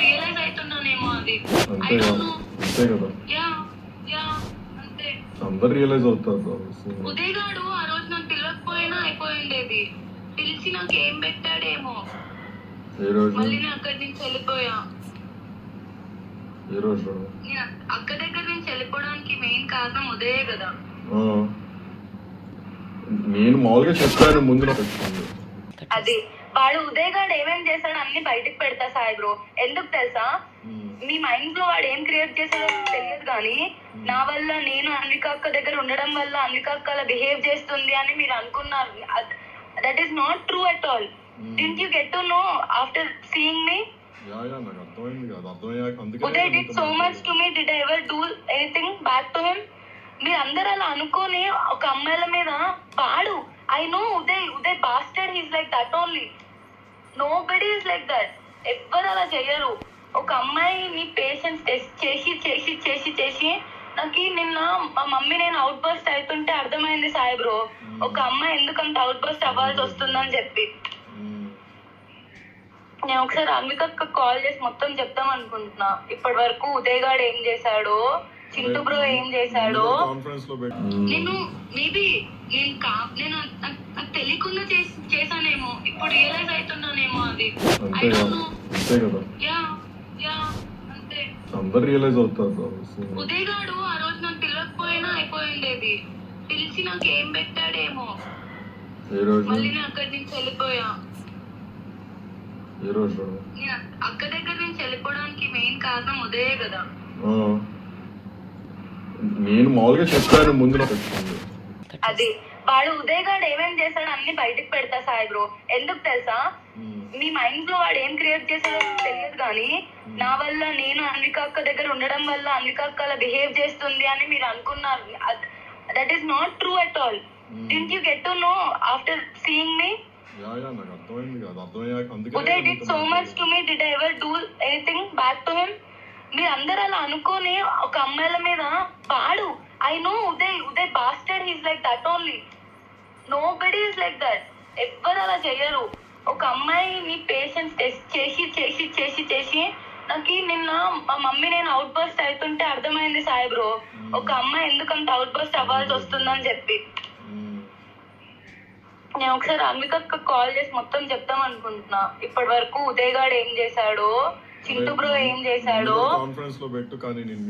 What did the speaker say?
Realise అవుతున్నానేమో అది. అంతే కదా, అంతే కదా, యా యా అంతే. అందరు రియలైజ్ అవుతారు. ఉదయ్ గాడు ఆ రోజు నన్ను పిలవకపోయినా అయిపోయిండేది. పిలిచి నాకు ఏం పెట్టాడేమో. ఏ రోజు? మళ్ళీ నేను అక్కడి నుంచి వెళ్ళిపోయా. ఏ రోజు? నేను అక్క దగ్గర నుంచి వెళ్ళిపోవడానికి మెయిన్ కారణం ఉదయే కదా. నేను మామూలుగా చెప్పాను ముందు నాకు వచ్చింది. అది వాడు ఉదయ్ గాడు ఏమేం చేశాడు అన్ని బయటకు పెడతా సాయి బ్రో. ఎందుకు తెలుసా, మీ మైండ్ లో వాడు ఏం క్రియేట్ చేశాడో తెలియదు కానీ నా వల్ల నేను అన్విక అక్క దగ్గర ఉండడం వల్ల అన్విక అక్క అలా బిహేవ్ చేస్తుంది అని మీరు అనుకున్నారు. That is not true at all. Didn't you get to know after seeing me? Uday did so much to me. Did I ever do anything back to him? మీరు అందరు అలా అనుకోని ఒక అమ్మాయిల మీద వాడు, I know Uday bastard, he's like that only. Nobody is like that. ఎవ్వరు అలా చెయ్యరు. ఒక అమ్మాయిని పేషెన్స్ టెస్ట్ చేసి చేసి చేసి చేసి నాకు నిన్న మా మమ్మీ నేను అవుట్ బస్ట్ అవుతుంటే అర్థమైంది సాయి బ్రో, ఒక అమ్మాయి ఎందుకంత అవుట్ బస్ట్ అవ్వాల్సి వస్తుందని చెప్పి. నేను ఒకసారి అన్విక కాల్ చేసి మొత్తం చెప్తాం అనుకుంటున్నా. ఇప్పటి వరకు ఉదయ్ గాడు ఏం చేశాడో, చింటూ బ్రో ఏం చేశాడో. నేను మేబీ నేను నాకు తెలియకుండా చేశానేమో. ఇప్పుడు రియలైజ్ అవుతున్నానేమో అది. యా యా అంతే. అందరు రియలైజ్ అవుతారు. ఉదయ్ గాడు ఆ రోజు నన్ను పిలవకపోయినా అయిపోయిండేది. పిలిచి నాకు ఏం పెట్టాడేమో. ఏ రోజు? మళ్ళీ నేను అక్కడి నుంచి వెళ్ళిపోయా. ఏ రోజు? నేను అక్క దగ్గర నుంచి వెళ్ళిపోవడానికి మెయిన్ కారణం ఉదయే కదా. నేను మామూలుగా చెప్పాను ముందు నాకు వచ్చింది. అది వాడు ఉదయ్ గాడు ఏమేం చేశాడు అన్ని బయటకు పెడతా సాయి బ్రో. ఎందుకు తెలుసా, మీ మైండ్ లో వాడు ఏం క్రియేట్ చేశాడో తెలియదు కానీ నా వల్ల నేను అన్విక అక్క దగ్గర ఉండడం వల్ల అన్విక అక్క అలా బిహేవ్ చేస్తుంది అని మీరు అనుకున్నారు. That is not true at all. Didn't you get to know after seeing me? Uday did so much to me. Did I ever do anything back to him? మీరు అందరు అలా అనుకోని ఒక అమ్మాయిల మీద వాడు, I know Uday bastard, he's like that only. Nobody is like that. ఎవ్వరు అలా చెయ్యరు. ఒక అమ్మాయిని పేషెన్స్ టెస్ట్ చేసి చేసి చేసి చేసి నాకు నిన్న మా మమ్మీ నేను అవుట్ బస్ట్ అవుతుంటే అర్థమైంది సాయి బ్రో, ఒక అమ్మాయి ఎందుకంత అవుట్ బస్ట్ అవ్వాల్సి వస్తుందని చెప్పి. నేను ఒకసారి అన్విక కాల్ చేసి మొత్తం చెప్తాం అనుకుంటున్నా. ఇప్పటి వరకు ఉదయ్ గాడు ఏం చేశాడో, చింటూ బ్రో ఏం చేశాడో. కాన్ఫరెన్స్ లో పెట్టు కానీ నేను